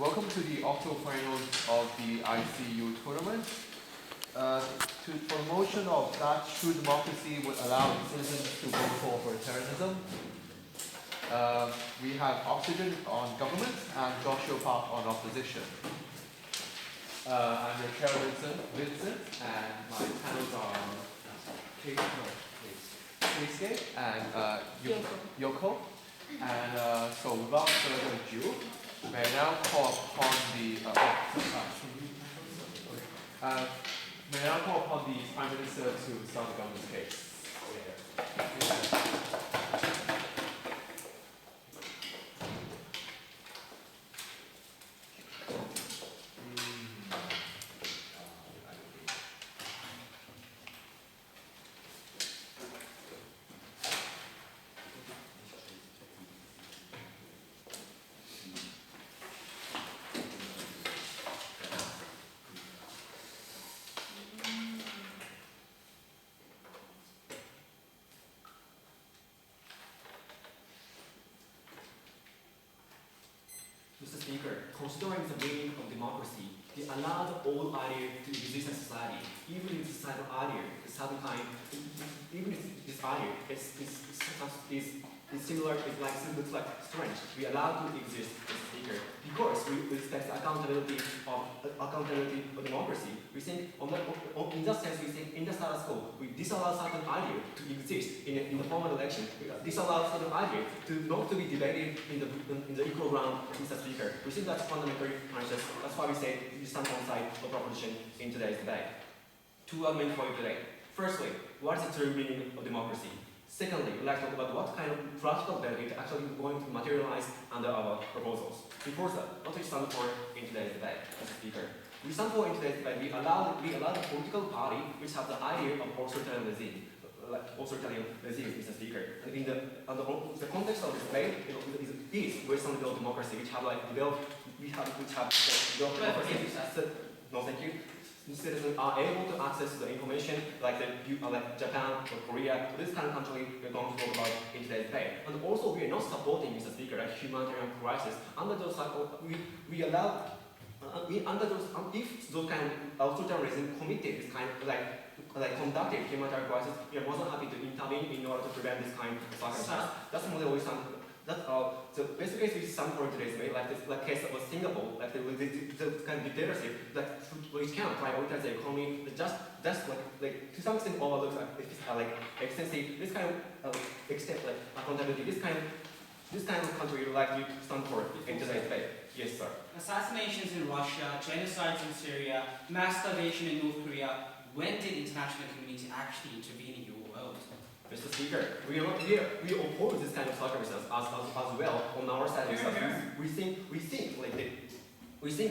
Welcome to the Oct Finals of the ICU Tournament. To promotion of that true democracy would allow citizens to vote for authoritarianism. We have Oxygen on government and Joshua Park on opposition. I'm the chair Vincent, and my panels are Keisuke and Yoko. And so without further ado, may I now call upon the Prime Minister to start the government's case. Mr. Speaker, considering the meaning of democracy, it allows all ideas to exist in society, even if the societal idea is sometimes, even if this idea is similar, looks like strange, we allow to exist, Mr. Speaker, because we respect the accountability of democracy. We think, in that sense, we think in the status quo, we disallow certain idea to exist in the formal election. We disallow certain idea to not to be debated in the equal ground, Mr. Speaker. We think that's fundamentally conscious. That's why we say we stand on side of proposition in today's debate. Two arguments for you today. Firstly, what is the true meaning of democracy? Secondly, we'd like to talk about what kind of practical benefit actually going to materialize under our proposals. Before that, what we stand for in today's debate, Mr. Speaker? We stand for in today's debate, we allow the political party which have the idea of authoritarianism, Mr. Speaker. And in the context of this debate, is Western developed democracy, which have developed democracy. No, thank you. Citizens are able to access the information like Japan or Korea, this kind of country we're going to talk about in today's debate. And also we are not supporting, Mr. Speaker, like humanitarian crisis. Under those we allow under those if those kind of authoritarianism committed this kind of conducted humanitarian crisis, we are more than happy to intervene in order to prevent this kind of circumstance. That's the model we stand. So basically we stand for today's debate, like case of Singapore, like the kind of dictatorship that which can prioritize the economy, just like to some extent overlooks extensive this kind of extent accountability, this kind of country would like to stand for in today's debate. Yes, sir. Assassinations in Russia, genocides in Syria, mass starvation in North Korea. When did international community actually intervene in your world? Mr. Speaker, we oppose this kind of circumstance as well on our side. We think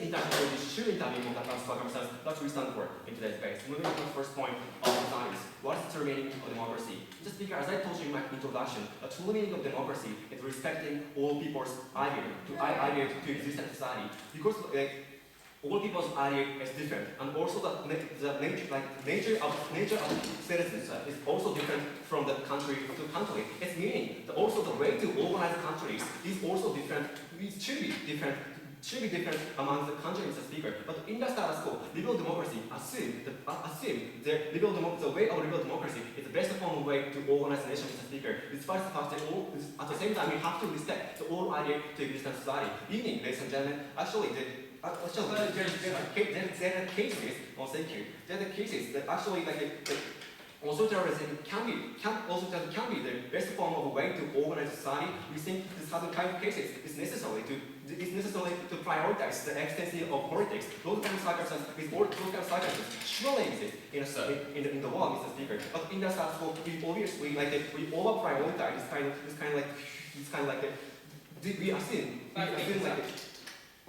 international community should intervene on that kind of circumstance. That's what we stand for in today's debate. Moving on to the first point of science. What is the true meaning of democracy? Mr. Speaker, as I told you in my introduction, the true meaning of democracy is respecting all people's idea to exist in society. Because all people's idea is different, and also the nature of citizens is also different from the country to country. It's meaning that also the way to organize countries is also different. It should be different among the countries, Mr. Speaker. But in the status quo, liberal democracy assume the way of liberal democracy is the best form of way to organize a nation, Mr. Speaker. Despite the fact that at the same time we have to respect the all idea to exist in society. Meaning, ladies and gentlemen, there are cases that actually authoritarianism can be the best form of a way to organize society. We think this other kind of cases is necessary to prioritize the extension of politics. Those kind of circumstances surely exist in the world, Mr. Speaker. But in the status quo, we obviously we over prioritize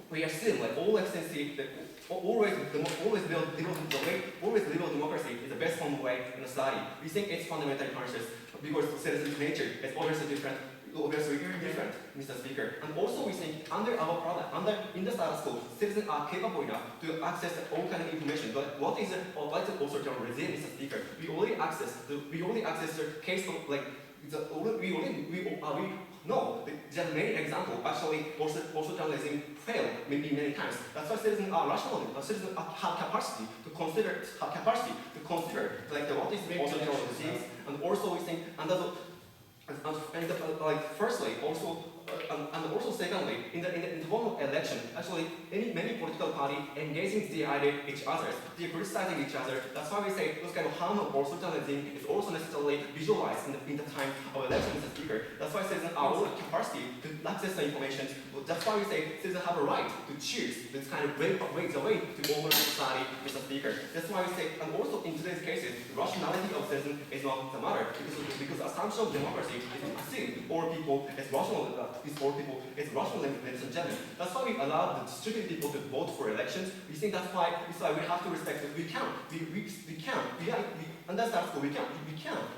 we assume all extensive always liberal democracy is the best form of way in a society. We think it's fundamentally conscious because citizens' nature is obviously different, Mr. Speaker. And also we think in the status quo, citizens are capable enough to access all kind of information. But what is an authoritarian regime, Mr. Speaker? We only access the case of no, there's many examples. Actually, authoritarianism fail many times. That's why citizens are rational. Citizens have capacity to consider like what is authoritarian regimes, and also we think firstly also. And also secondly, in the form of election, actually many political parties engaging each other, they criticizing each other. That's why we say those kind of harm of authoritarianism is also necessarily visualized in the time of election, Mr. Speaker. That's why citizens are all capacity to access the information. That's why we say citizens have a right to choose this kind of way the way to organize society, Mr. Speaker. That's why we say, and also in today's cases, the rationality of citizens is not the matter because assumption of democracy is assumed all people is rational. It's rational, ladies and gentlemen. That's why we allow the distributed people to vote for elections. We think that's why we have to respect that we can understand that we can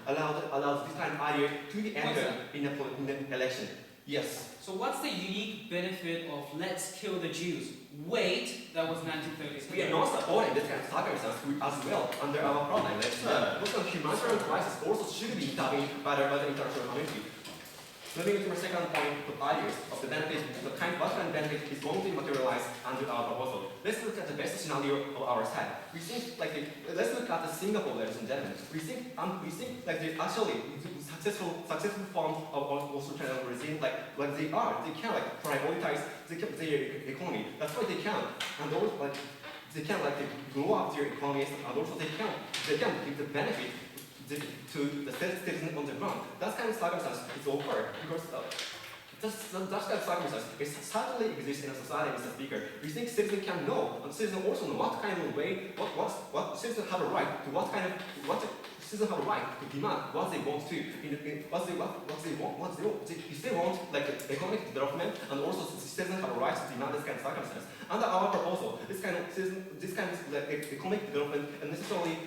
allow this kind of idea to be entered in the election. Yes. So what's the unique benefit of let's kill the Jews? Wait, that was 1930s. We are not supporting this kind of circumstance as well under our program. Those kind of humanitarian crisis also should be intervened by the international community. Moving to the second point, the values of the benefit, what kind of benefit is going to materialize under our proposal. Let's look at the best scenario of our side. We think let's look at the Singapore, ladies and gentlemen. We think like they actually successful form of authoritarian regime like they can prioritize their economy. That's why they can, and also they can grow up their economies, and also they can give the benefit to the citizen on the ground. That kind of circumstance is over because that kind of circumstance certainly exists in a society, Mr. Speaker. We think citizens can know, and citizens also know what kind of way, what citizens have a right to citizens have a right to demand what they want to, what they want. If they want economic development, and also citizens have a right to demand this kind of circumstance. Under our proposal, this kind of economic development and necessarily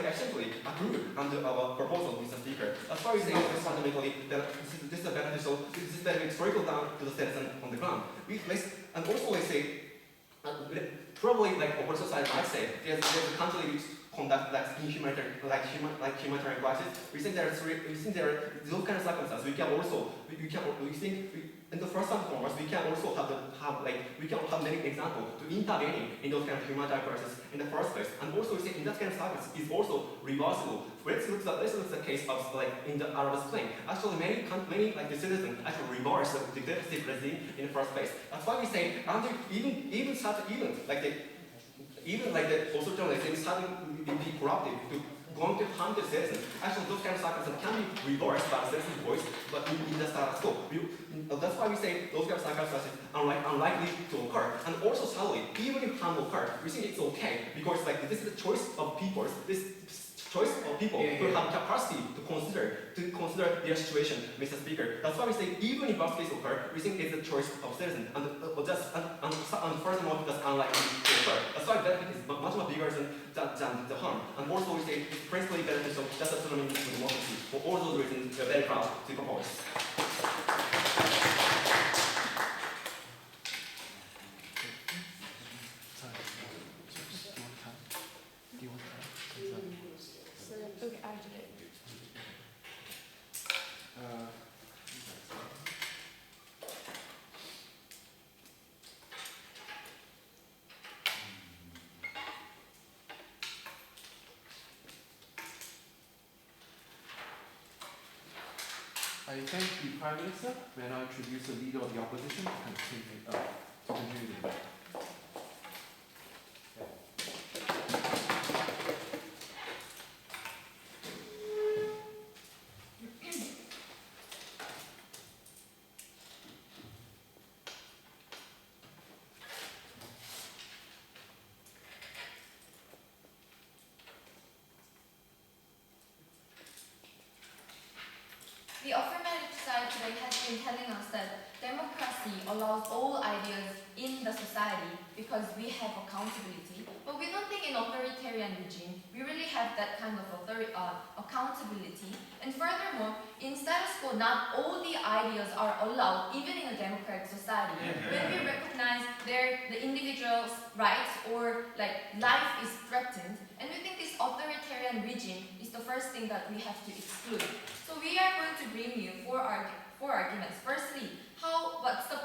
actually approved under our proposal, Mr. Speaker. As far as we say fundamentally that this is beneficial, this benefit trickle down to the citizen on the ground. And also we say probably our society might say there's a country which conduct humanitarian crisis. We think there are those kind of circumstances. We think in the first and foremost we can also have many examples to intervening in those kind of humanitarian crises in the first place. And also we think in that kind of circumstance is also reversible. Let's look at the case of in the Arab Spring. Actually many the citizens actually reverse the dictatorship regime in the first place. That's why we say even the authoritarian regime starting to be corrupted to going to harm the citizens. Actually, those kind of circumstances can be reversed by the citizen's voice, but in the status quo. That's why we say those kind of circumstances are unlikely to occur. And also, sadly, even if harm occurs, we think it's okay because this is the choice of people. Who have capacity to consider their situation, Mr. Speaker. That's why we say even if worst case occur, we think it's the choice of citizens, and furthermore, that's unlikely to occur. That's why benefit is much more bigger than the harm. And also we say it's principally beneficial. That's autonomy for democracy. For all those reasons, we're very proud to propose. I thank the Prime Minister. May I now introduce the Leader of the Opposition to continue the debate. The affirmative side today has been telling us that democracy allows all ideas in the society because we have accountability. But we don't think in authoritarian regime we really have that kind of accountability. And furthermore, in status quo, not all the ideas are allowed, even in a democratic society. When we recognize the individual's rights or life is threatened, and we think this authoritarian regime is the first thing that we have to exclude. So we are going to bring you four arguments. Firstly, what's the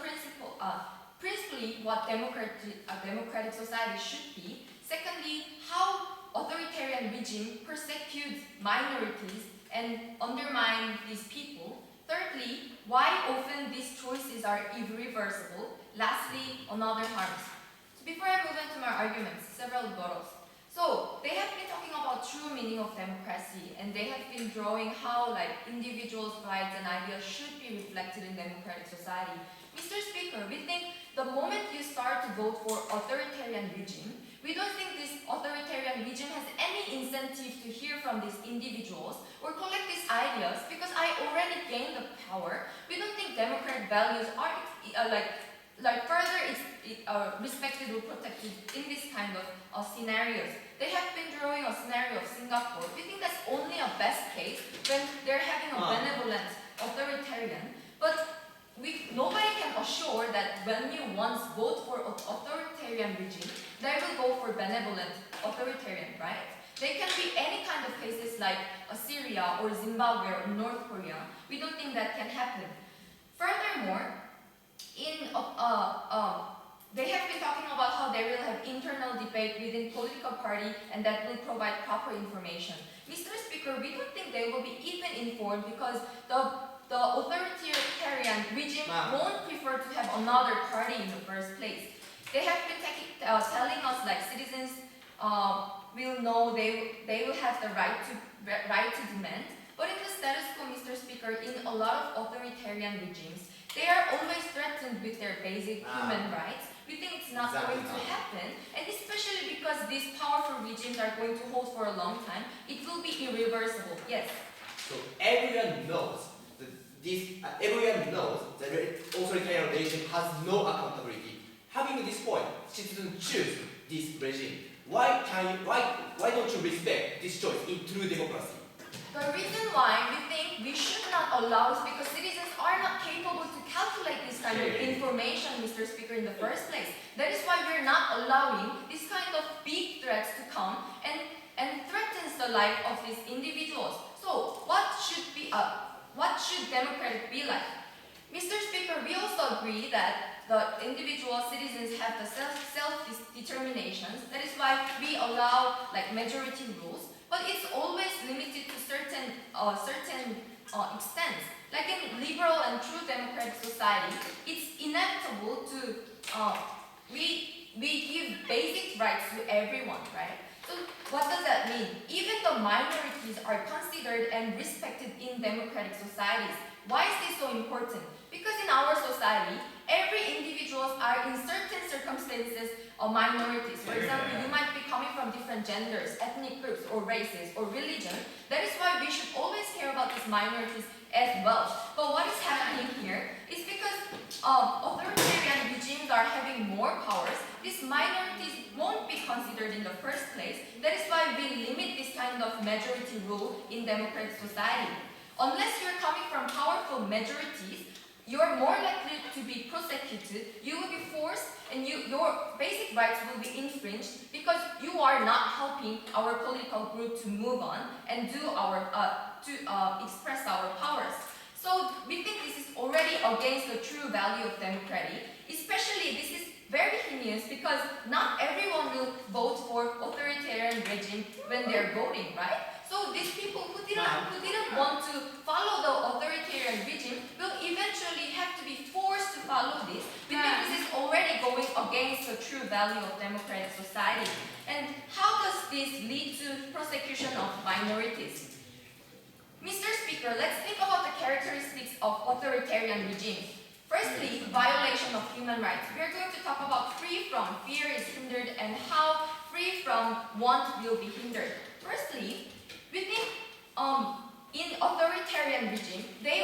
principally what a democratic society should be. Secondly, how authoritarian regime persecutes minorities and undermine these people. Thirdly, why often these choices are irreversible. Lastly, another harms. So before I move into my arguments, several rebuttals. So they have been talking about true meaning of democracy, and they have been drawing how individuals' rights and ideas should be reflected in democratic society. Mr. Speaker, we think the moment you start to vote for authoritarian regime, we don't think this authoritarian regime has any incentive to hear from these individuals or collect these ideas because I already gained the power. We don't think democratic values are further respected or protected in this kind of scenarios. They have been drawing a scenario of Singapore. We think that's only a best case when they're having a benevolent authoritarian, but nobody can assure that when you once vote for authoritarian regime, they will go for benevolent authoritarian, right? They can be any kind of cases like Syria or Zimbabwe or North Korea. We don't think that can happen. Furthermore, they have been talking about how they will have internal debate within political party and that will provide proper information. Mr. Speaker, we don't think they will be even informed because the authoritarian regime won't prefer to have another party in the first place. They have been telling us citizens will know they will have the right to demand. But in the status quo, Mr. Speaker, in a lot of authoritarian regimes, they are always threatened with their basic human rights. We think it's not going to happen, and especially because these powerful regimes are going to hold for a long time, it will be irreversible. Yes. So everyone knows that the authoritarian regime has no accountability. Having this point, citizens choose this regime. Why don't you respect this choice in true democracy? The reason why we think we should not allow is because citizens are not capable to calculate this kind of information, Mr. Speaker, in the first place. That is why we're not allowing this kind of big threats to come and threatens the life of these individuals. So what should democratic be like? Mr. Speaker, we also agree that the individual citizens have the self-determinations. That is why we allow majority rules. But it's always limited to certain extents. Like in liberal and true democratic society, it's inevitable to we give basic rights to everyone, right? So what does that mean? Even the minorities are considered and respected in democratic societies. Why is this so important? Because in our society, every individuals are in certain circumstances minorities. For example, you might be coming from different genders, ethnic groups, or races, or religion. That is why we should always care about these minorities as well. But what is happening here is because authoritarian regimes are having more powers, these minorities won't be considered in the first place. That is why we limit this kind of majority rule in democratic society. Unless you're coming from powerful majorities, you're more likely to be prosecuted, you will be forced, and your basic rights will be infringed because you are not helping our political group to move on and do express our powers. So we think this is already against the true value of democracy. Especially this is very heinous because not everyone will vote for authoritarian regime when they're voting, right? So these people who didn't want to follow the authoritarian regime will eventually have to be forced to follow this. We think this is already going against the true value of democratic society. And how does this lead to persecution of minorities? Mr. Speaker, let's think about the characteristics of authoritarian regimes. Firstly, violation of human rights. We are going to talk about free from, fear is hindered, and how free from want will be hindered. Firstly, we think in authoritarian regime, they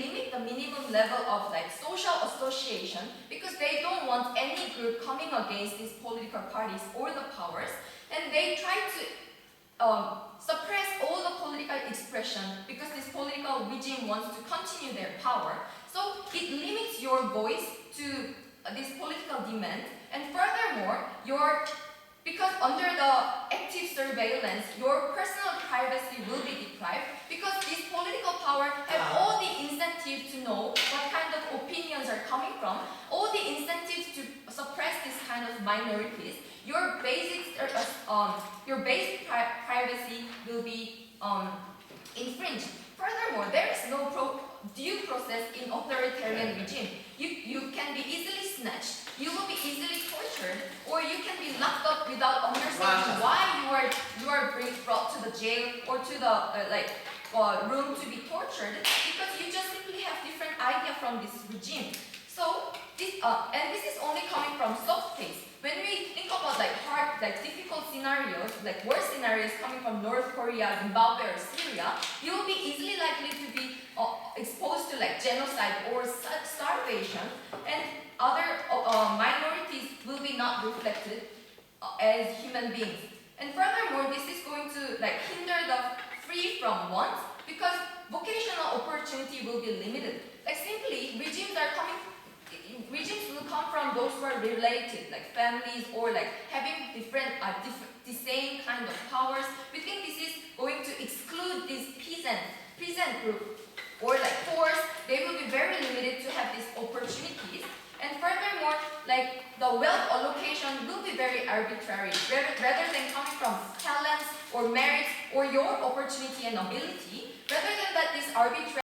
limit the minimum level of social association because they don't want any group coming against these political parties or the powers, and they try to suppress all the political expression because this political regime wants to continue their power. So it limits your voice to this political demand, and furthermore, your because under the active surveillance, your personal privacy will be deprived because this political power have all the incentive to know what kind of opinions are coming from, all the incentives to suppress this kind of minorities. Your basic privacy will be infringed. Furthermore, there is no due process in authoritarian regime. You can be easily snatched, you will be easily tortured, or you can be locked up without understanding why you are brought to the jail or to the room to be tortured, because you just simply have different idea from this regime. So this and this is only coming from soft case. When we think about hard, difficult scenarios, war scenarios coming from North Korea, Zimbabwe, or Syria, you will be easily likely to be exposed to genocide or starvation, and other minorities will be not reflected as human beings. And furthermore, this is going to hinder the free from want, because vocational opportunity will be limited. Simply, regimes will come from those who are related, families, or having different, the same kind of powers. We think this is going to exclude this peasant group, or poors. They will be very limited to have these opportunities. And furthermore, the wealth allocation will be very arbitrary, rather than coming from talents or merits or your opportunity and ability. Rather than that, this arbitrary